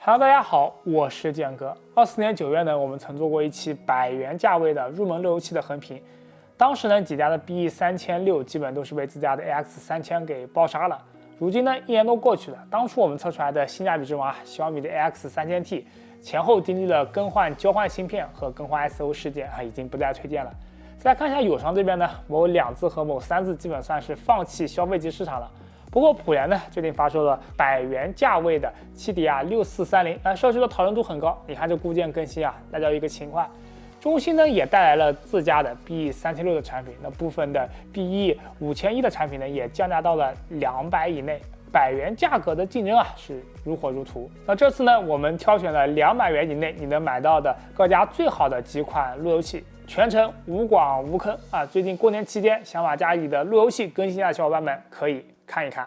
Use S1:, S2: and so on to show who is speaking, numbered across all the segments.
S1: Hello， 大家好，我是建哥。24年9月呢，我们曾做过一期100元价位的入门路由器的横评。当时呢，几家的 BE3600基本都是被自家的 AX3000给包杀了。如今呢，1年多过去了，当初我们测出来的性价比之王小米的 AX3000T 前后经历了更换交换芯片和更换 ICO 事件已经不再推荐了。再来看一下友商这边呢，某2字和某3字基本算是放弃消费级市场了。不过普联呢最近发售了100元价位的7DR6430，社区的讨论度很高。你看这固件更新那叫一个勤快。中兴呢也带来了自家的 BE3600的产品，那部分的 BE5100的产品呢也降价到了200以内。100元价格的竞争是如火如荼。那这次呢，我们挑选了200元以内你能买到的各家最好的几款路由器，全程无广无坑最近过年期间想把家里的路由器更新一下的小伙伴们可以看一看。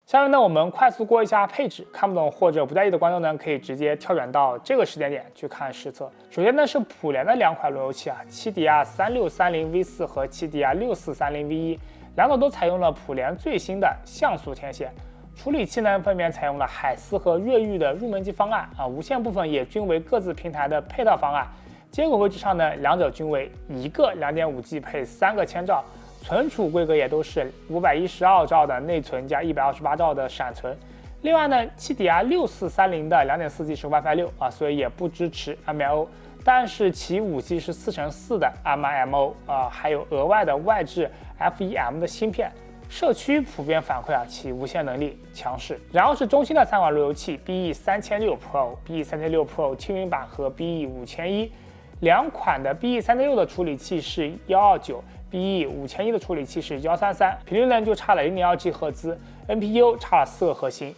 S1: 下面呢，我们快速过一下配置，看不懂或者不在意的观众呢，可以直接跳转到这个时间点去看实测。首先呢是普联的2款路由器7DR3630V4 和7DR6430V1，两者都采用了普联最新的像素天线。处理器呢分别采用了海思和越狱的入门级方案无线部分也均为各自平台的配套方案。接口位置上呢，两者均为一个 2.5G 配3个千兆。存储规格也都是512兆的内存加128兆的闪存。另外呢 7DR6430 的 2.4G 是 WiFi 6所以也不支持 MIMO， 但是其 5G 是4×4的 MIMO还有额外的外置 FEM 的芯片。社区普遍反馈其无线能力强势。然后是中兴的3款路由器 BE3600 Pro、BE3600 Pro 轻云版和 BE5001，两款的 BE3600 的处理器是129，BE5001的处理器是133，频率呢就差了 0.2 吉赫兹 ，NPU 差了4个核心。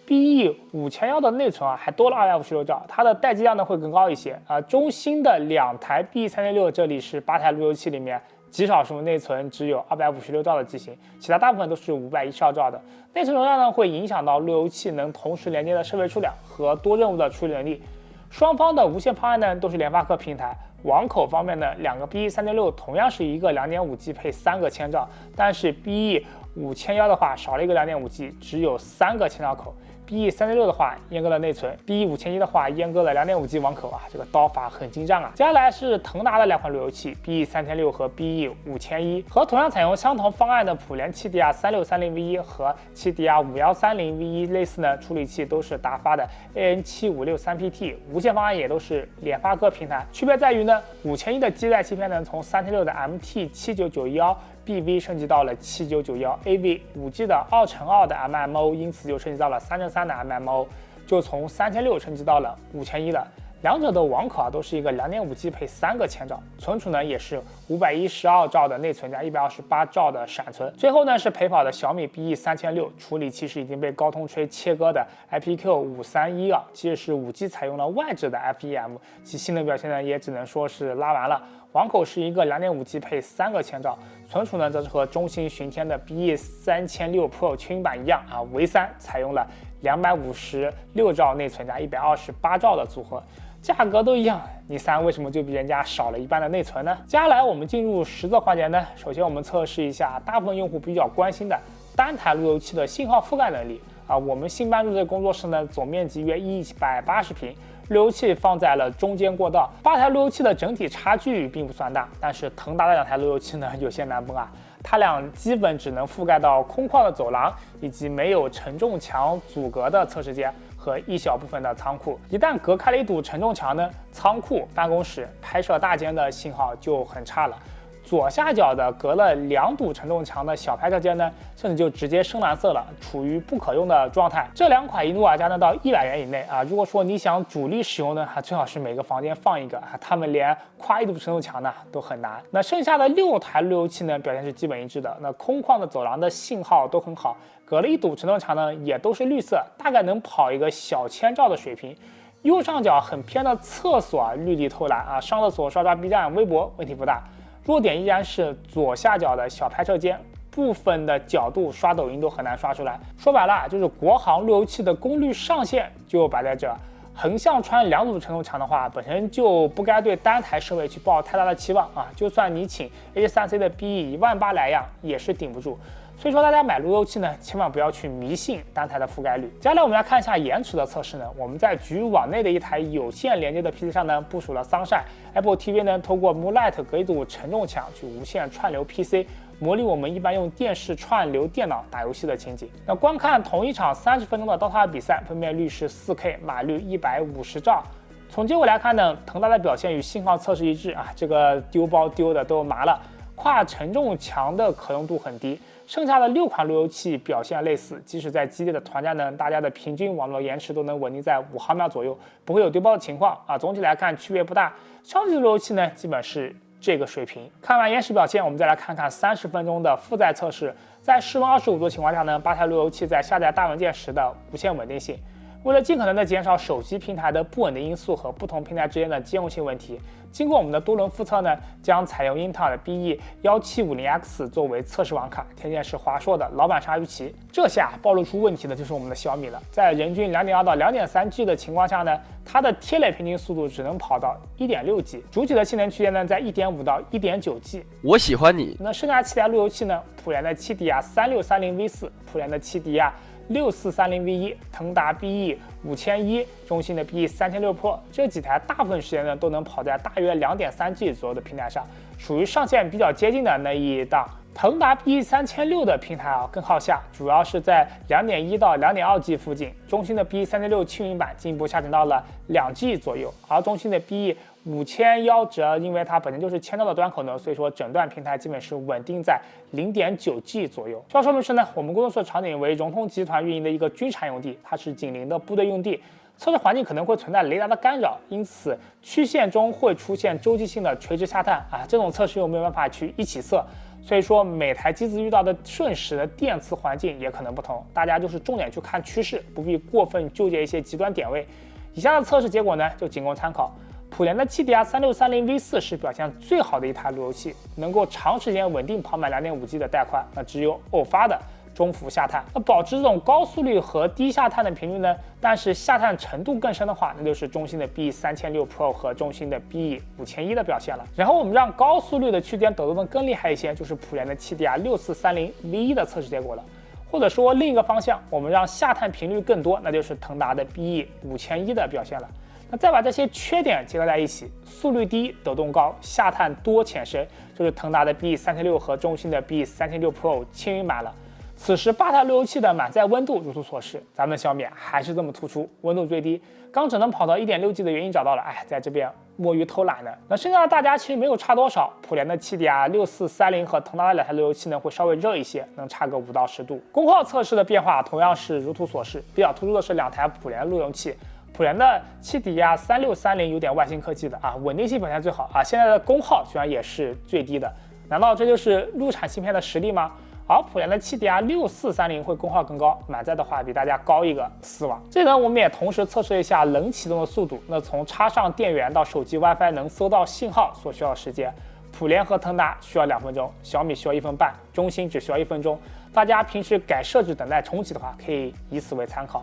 S1: BE5001的内存还多了256兆，它的待机量呢会更高一些中兴的2台 BE3600这里是8台路由器里面极少数内存只有256兆的机型，其他大部分都是512兆的。内存容量呢会影响到路由器能同时连接的设备数量和多任务的处理能力。双方的无线方案呢都是联发科平台。网口方面呢，两个 BE3600同样是一个 2.5G 配3个千兆，但是 BE5001的话少了一个 2.5G， 只有3个千兆口。BE3600 的话阉割了内存， BE5001的话阉割了 2.5G 网口这个刀法很精湛接下来是腾达的2款路由器 BE3600 和 BE5001， 和同样采用相同方案的普联 7DR3630V1 和 7DR5130V1 类似呢，处理器都是达发的 AN7563PT， 无线方案也都是联发科平台。区别在于呢，5001的基带芯片呢从376的 MT7991BV 升级到了7991AV，5G 的2×2的 MMO， 因此就升级到了3×3的 MMO， 就从3600升级到了5001了。两者的网口都是一个 2.5G 配3个千兆，存储呢也是512兆的内存加128兆的闪存。最后呢是陪跑的小米 BE3600， 处理器是已经被高通吹切割的 IPQ531即使是 5G 采用了外置的 FEM， 其性能表现呢也只能说是拉完了。网口是一个 2.5G 配3个千兆，存储呢则是和中兴巡天的 BE3600 Pro 轻版一样唯3采用了256兆内存加128兆的组合。价格都一样，你3为什么就比人家少了一半的内存呢？接下来我们进入实测环节呢，首先我们测试一下大部分用户比较关心的单台路由器的信号覆盖能力我们新搬入的工作室呢，总面积约180平，路由器放在了中间过道，8台路由器的整体差距并不算大，但是腾达的2台路由器呢有些难崩它俩基本只能覆盖到空旷的走廊以及没有承重墙阻隔的测试间和一小部分的仓库。一旦隔开了一堵承重墙呢，仓库、办公室、拍摄大间的信号就很差了。左下角的隔了2堵承重墙的小拍摄间呢，甚至就直接深蓝色了，处于不可用的状态。这2款一路加呢到100元以内如果说你想主力使用呢，最好是每个房间放一个他们连跨一堵承重墙呢都很难。那剩下的6台路由器呢，表现是基本一致的。那空旷的走廊的信号都很好，隔了一堵承重墙呢也都是绿色，大概能跑一个小千兆的水平。右上角很偏的厕所绿地透蓝上厕所刷刷 B 站、微博问题不大。弱点依然是左下角的小拍摄间，部分的角度刷抖音都很难刷出来。说白了就是国行路由器的功率上限就摆在这。横向穿2组承重墙的话，本身就不该对单台设备去抱太大的期望啊！就算你请 H3C 的 BE 18000来样，也是顶不住。所以说大家买路由器呢，千万不要去迷信单台的覆盖率。接下来我们来看一下延迟的测试呢。我们在局域网内的一台有线连接的 PC 上呢，部署了 Sunshine。Apple TV 呢，通过 Moonlight 隔一堵承重墙去无线串流 PC。模拟我们一般用电视串流电脑打游戏的情景。那观看同一场30分钟的 DOTA 比赛，分辨率是 4K， 码率150兆。从结果来看呢，腾达的表现与信号测试一致啊，这个丢包丢的都麻了。跨承重墙的可用度很低，剩下的6款路由器表现类似，即使在激烈的团战呢，大家的平均网络延迟都能稳定在5毫秒左右，不会有丢包的情况啊。总体来看区别不大，超级路由器呢基本是这个水平。看完延时表现，我们再来看看30分钟的负载测试。在室温25度情况下呢，8台路由器在下载大文件时的无线稳定性。为了尽可能的减少手机平台的不稳定因素和不同平台之间的兼容性问题，经过我们的多轮复测呢，将采用英特尔的 BE1750X 作为测试网卡，天线是华硕的老版鲨鱼鳍。这下暴露出问题的就是我们的小米了。在人均2.2到2.3G 的情况下呢，它的贴垒平均速度只能跑到 1.6G， 主体的性能区间呢在 1.5到 1.9G。
S2: 我喜欢你。
S1: 那剩下7台路由器呢，普联的7 3630V4，普联的7 6430V1，腾达 BE5100，中兴的 BE3600 Pro， 这几台大部分时间呢都能跑在大约 2.3G 左右的平台上，属于上限比较接近的那一档。腾达 BE3600 的平台啊更好下，主要是在 2.1 到 2.2G 附近。中兴的 BE36轻云版进一步下沉到了 2G 左右，而中兴的 BE5100主要因为它本身就是千兆的端口呢，所以说整段平台基本是稳定在 0.9G 左右。需要说明是呢，我们工作室的场景为荣通集团运营的一个军产用地，它是紧邻的部队用地。测试环境可能会存在雷达的干扰，因此曲线中会出现周期性的垂直下探啊，这种测试又没有办法去一起测。所以说每台机子遇到的瞬时的电磁环境也可能不同，大家就是重点去看趋势，不必过分纠结一些极端点位。以下的测试结果呢，就仅供参考。普联的7DR3630V4是表现最好的一台路由器，能够长时间稳定跑满 2.5G 的带宽，那只有偶发的中幅下探。那保持这种高速率和低下探的频率呢，但是下探程度更深的话，那就是中兴的 BE3600 Pro 和中兴的 BE5100的表现了。然后我们让高速率的区间抖动的更厉害一些，就是普联的7DR6430V1的测试结果了。或者说另一个方向，我们让下探频率更多，那就是腾达的 BE5100的表现了。那再把这些缺点结合在一起，速率低、抖动高、下探多浅深，就是腾达的 BE376和中兴的 BE376 Pro 轻云版了。此时8台路由器的满载温度如图所示，咱们的小米还是这么突出，温度最低，刚只能跑到 1.6G 的原因找到了，在这边摸鱼偷懒的。那剩下的大家其实没有差多少，普联的7DR6430和腾达的2台路由器呢会稍微热一些，能差个5到10度。功耗测试的变化同样是如图所示，比较突出的是2台普联的路由器。普联的7DR3630有点外星科技的啊，稳定性表现最好啊，现在的功耗居然也是最低的，难道这就是入产芯片的实力吗？而普联的7DR6430会功耗更高，满载的话比大家高一个4瓦。这呢，我们也同时测试了一下冷启动的速度。那从插上电源到手机 WiFi 能搜到信号所需要的时间，普联和腾达需要2分钟，小米需要1分半，中兴只需要1分钟。大家平时改设置等待重启的话，可以以此为参考。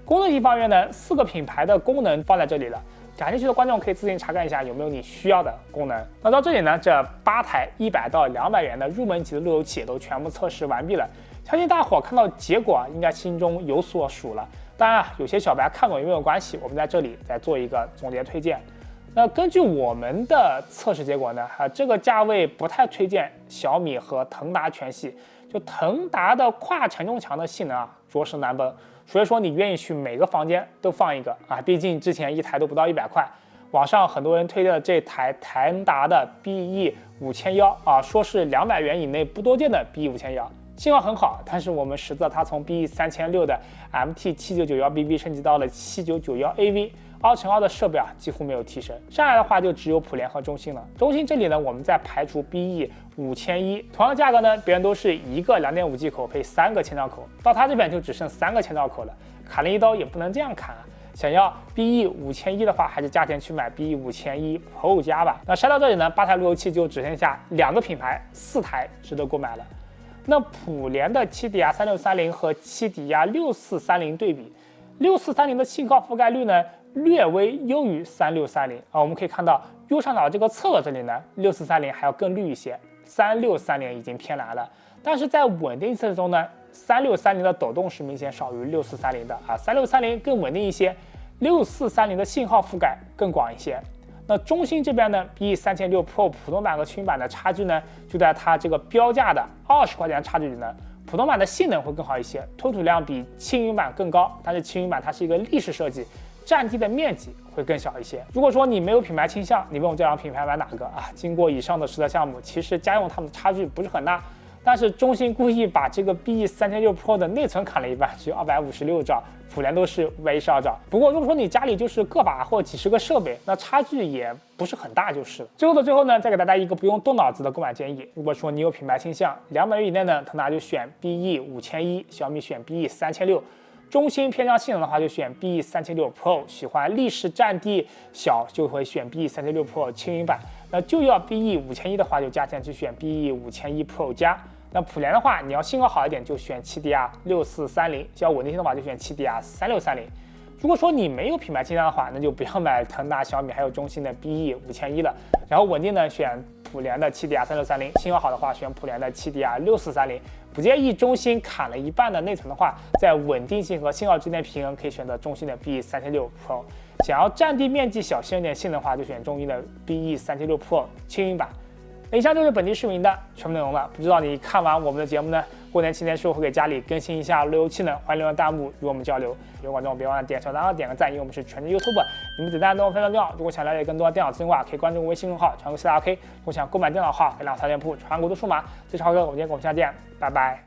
S1: 功能性方面呢，4个品牌的功能放在这里了。感兴趣的观众可以自行查看一下有没有你需要的功能。那到这里呢，这8台100到200元的入门级的路由器也都全部测试完毕了。相信大伙看到结果应该心中有所数了。当然有些小白看懂也没有关系，我们在这里再做一个总结推荐。那根据我们的测试结果呢，这个价位不太推荐小米和腾达全系。就腾达的跨承重墙的性能着实难崩。所以说你愿意去每个房间都放一个毕竟之前一台都不到100块。网上很多人推的这台腾达的 BE5100说是200元以内不多见的 BE5100，信号很好，但是我们实测它从 BE3600的 MT7991BB 升级到了7991AV。2×2的设备几乎没有提升，剩下的话就只有普联和中兴了。中兴这里呢，我们再排除 BE5100，同样的价格呢，别人都是一个 2.5G 口配3个千兆口，到它这边就只剩3个千兆口了，砍了一刀也不能这样砍想要 BE5100的话，还是价钱去买 BE5100 Pro 加吧。那筛到这里呢，8台路由器就只剩下2个品牌，4台值得购买了。那普联的7DR3630和7DR6430对比，6430的信号覆盖率呢略微优于3630啊。我们可以看到右上角这个侧这里呢，6430还要更绿一些，3630已经偏蓝了。但是在稳定测试中呢，3630的抖动是明显少于6430的啊，3630更稳定一些，6430的信号覆盖更广一些。那中兴这边呢 ，BE3600 Pro 普通版和轻版的差距呢，就在它这个标价的20块钱差距里呢，普通版的性能会更好一些，吞吐量比轻云版更高，但是轻云版它是一个立式设计，占地的面积会更小一些。如果说你没有品牌倾向，你问我这两个品牌买哪个啊？经过以上的实测项目，其实家用它们的差距不是很大。但是中兴故意把这个 BE3600 Pro 的内存砍了一半，只有256兆，普联都是512兆。不过如果说你家里就是个把或几十个设备，那差距也不是很大就是了。最后的最后呢，再给大家一个不用动脑子的购买建议。如果说你有品牌倾向，200元以内呢，腾达就选 BE5100，小米选 BE3600。中兴偏向性能的话，就选 BE3600 Pro； 喜欢立式占地小，就会选 BE3600 Pro 轻云版。那就要 BE5100的话，就加钱去选 BE5100 Pro 加。那普联的话，你要信号好一点，就选 7DR6430； 要稳定性的话，就选 7DR3630。如果说你没有品牌倾向的话，那就不要买腾达、小米还有中兴的 BE5100了。然后稳定呢，选普联的 7DR3630； 信号好的话，选普联的 7DR6430。不介意中兴砍了一半的内存的话，在稳定性和信号之间平衡，可以选择中兴的 BE36 Pro。想要占地面积小、性有点性能的话，就选中兴的 BE36 Pro 轻云版。以上就是本期视频的全部内容了。不知道你看完我们的节目呢，过年期间是否会给家里更新一下路由器呢？欢迎留言弹幕与我们交流。有观众别忘了点小赞和点个赞，因为我们是全职 YouTube， 你们点赞对我非常重要。如果想了解更多电脑资讯的话，可以关注微信公号传国4大 OK。如果想购买电脑的话，可以两条店铺传国的数码。这是浩哥，我们下见，拜拜。